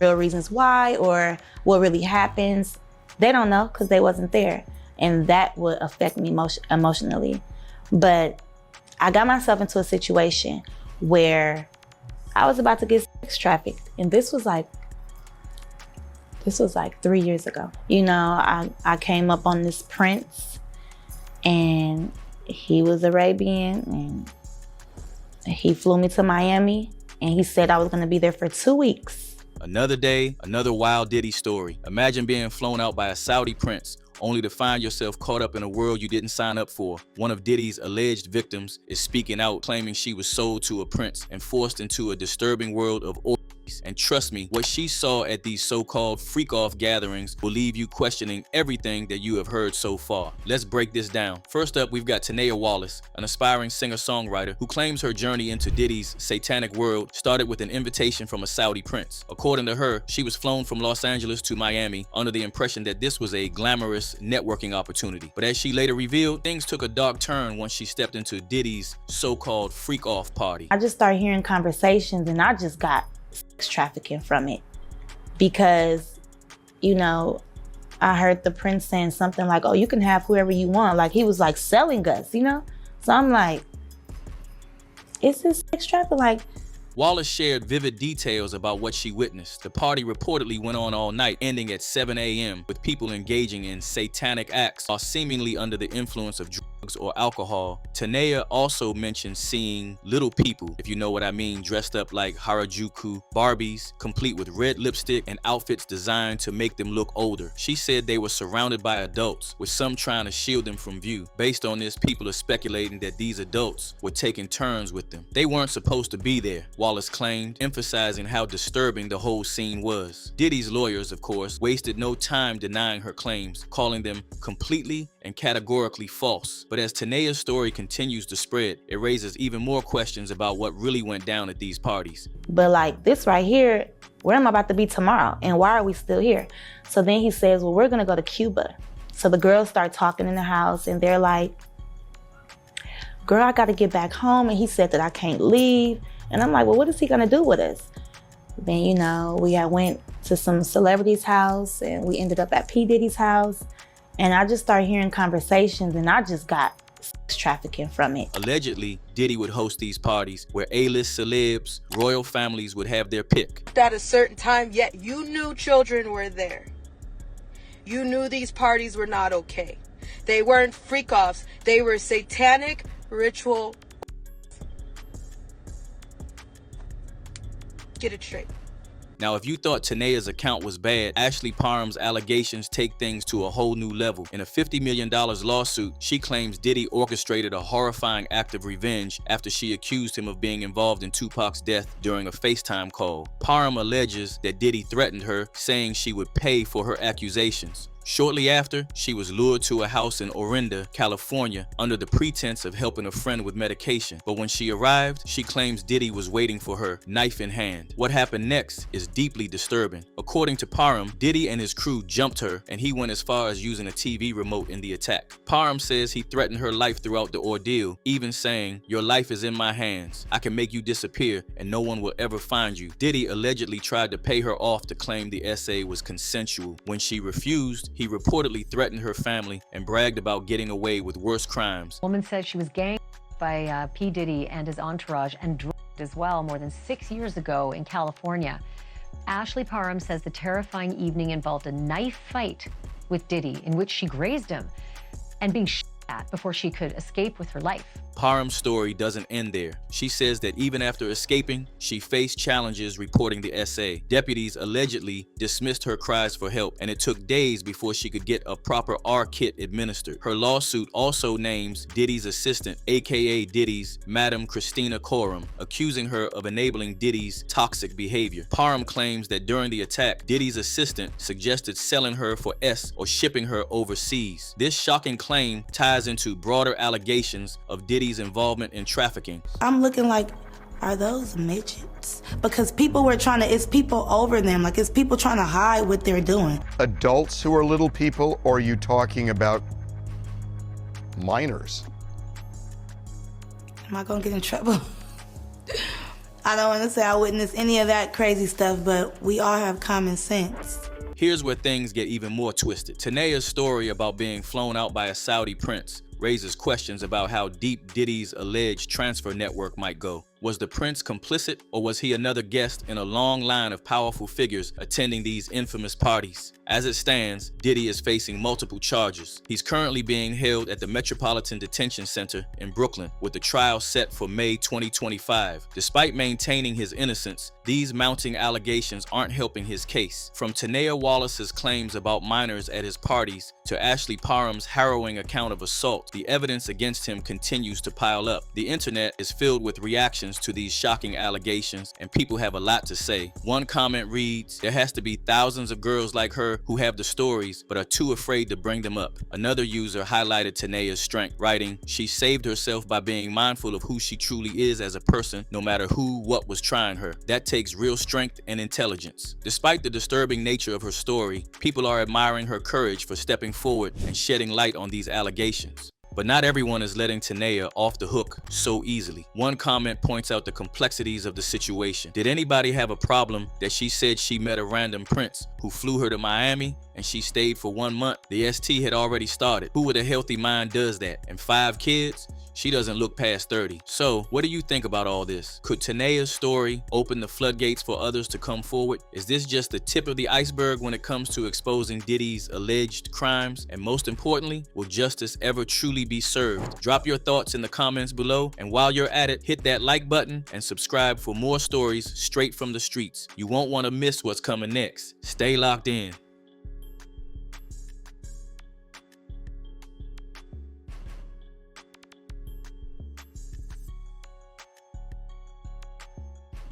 real reasons why or what really happens. They don't know because they wasn't there. And that would affect me emotionally. But I got myself into a situation where I was about to get sex trafficked. And this was like 3 years ago. You know, I came up on this prince and he was Arabian and he flew me to Miami and he said I was gonna be there for 2 weeks. Another day, another wild Diddy story. Imagine being flown out by a Saudi prince only to find yourself caught up in a world you didn't sign up for. One of Diddy's alleged victims is speaking out, claiming she was sold to a prince and forced into a disturbing world of orgies. And trust me, what she saw at these so-called freak-off gatherings will leave you questioning everything that you have heard so far. Let's break this down. First up, we've got Tanea Wallace, an aspiring singer-songwriter who claims her journey into Diddy's satanic world started with an invitation from a Saudi prince. According to her, she was flown from Los Angeles to Miami under the impression that this was a glamorous networking opportunity. But as she later revealed, things took a dark turn once she stepped into Diddy's so-called freak-off party. I just started hearing conversations and I just got sex trafficking from it because, you know, I heard the prince saying something like, oh, you can have whoever you want. Like he was like selling us, you know? So I'm like, is this sex trafficking? Like, Wallace shared vivid details about what she witnessed. The party reportedly went on all night, ending at 7 a.m. with people engaging in satanic acts while seemingly under the influence of drugs or alcohol. Tanea also mentioned seeing little people, if you know what I mean, dressed up like Harajuku Barbies, complete with red lipstick and outfits designed to make them look older. She said they were surrounded by adults, with some trying to shield them from view. Based on this, people are speculating that these adults were taking turns with them. They weren't supposed to be there, Wallace claimed, emphasizing how disturbing the whole scene was. Diddy's lawyers, of course, wasted no time denying her claims, calling them completely and categorically false. But as Tanea's story continues to spread, it raises even more questions about what really went down at these parties. But like this right here, where am I about to be tomorrow? And why are we still here? So then he says, well, we're gonna go to Cuba. So the girls start talking in the house and they're like, girl, I gotta get back home. And he said that I can't leave. And I'm like, well, what is he gonna do with us? Then, you know, we had went to some celebrity's house and we ended up at P. Diddy's house. And I just started hearing conversations and I just got sex trafficking from it. Allegedly, Diddy would host these parties where A-list celebs, royal families would have their pick. At a certain time, yet you knew children were there. You knew these parties were not okay. They weren't freak-offs. They were satanic ritual. Get it straight. Now, if you thought Tanea's account was bad, Ashley Parham's allegations take things to a whole new level. In a $50 million lawsuit, she claims Diddy orchestrated a horrifying act of revenge after she accused him of being involved in Tupac's death during a FaceTime call. Parham alleges that Diddy threatened her, saying she would pay for her accusations. Shortly after, she was lured to a house in Orinda, California, under the pretense of helping a friend with medication. But when she arrived, she claims Diddy was waiting for her, knife in hand. What happened next is deeply disturbing. According to Parham, Diddy and his crew jumped her, and he went as far as using a TV remote in the attack. Parham says he threatened her life throughout the ordeal, even saying, "Your life is in my hands. I can make you disappear, and no one will ever find you." Diddy allegedly tried to pay her off to claim the essay was consensual. When she refused, he reportedly threatened her family and bragged about getting away with worse crimes. The woman said she was ganged by P. Diddy and his entourage and drugged as well more than 6 years ago in California. Ashley Parham says the terrifying evening involved a knife fight with Diddy in which she grazed him and being shot at before she could escape with her life. Parham's story doesn't end there. She says that even after escaping, she faced challenges reporting the essay. Deputies allegedly dismissed her cries for help, and it took days before she could get a proper R-kit administered. Her lawsuit also names Diddy's assistant, aka Diddy's Madam Christina Coram, accusing her of enabling Diddy's toxic behavior. Parham claims that during the attack, Diddy's assistant suggested selling her for S or shipping her overseas. This shocking claim ties into broader allegations of Diddy's involvement in trafficking. I'm looking like, are those midgets? Because people were trying to, it's people over them, like it's people trying to hide what they're doing. Adults who are little people, or are you talking about minors? Am I gonna get in trouble? I don't want to say I witnessed any of that crazy stuff, but we all have common sense. Here's where things get even more twisted. Tanea's story about being flown out by a Saudi prince raises questions about how deep Diddy's alleged transfer network might go. Was the prince complicit, or was he another guest in a long line of powerful figures attending these infamous parties? As it stands, Diddy is facing multiple charges. He's currently being held at the Metropolitan Detention Center in Brooklyn, with the trial set for May 2025. Despite maintaining his innocence, these mounting allegations aren't helping his case. From Tanea Wallace's claims about minors at his parties to Ashley Parham's harrowing account of assault, the evidence against him continues to pile up. The internet is filled with reactions to these shocking allegations, and people have a lot to say. One comment reads, "There has to be thousands of girls like her who have the stories but are too afraid to bring them up." Another user highlighted Tanea's strength, writing, "She saved herself by being mindful of who she truly is as a person, no matter what was trying her. That takes real strength and intelligence." Despite the disturbing nature of her story, people are admiring her courage for stepping forward and shedding light on these allegations. But not everyone is letting Tanea off the hook so easily. One comment points out the complexities of the situation. Did anybody have a problem that she said she met a random prince who flew her to Miami and she stayed for 1 month? The ST had already started. Who with a healthy mind does that? And 5 kids? She doesn't look past 30. So, what do you think about all this? Could Tanea's story open the floodgates for others to come forward? Is this just the tip of the iceberg when it comes to exposing Diddy's alleged crimes? And most importantly, will justice ever truly be served? Drop your thoughts in the comments below, and while you're at it, hit that like button and subscribe for more stories straight from the streets. You won't want to miss what's coming next. Stay locked in.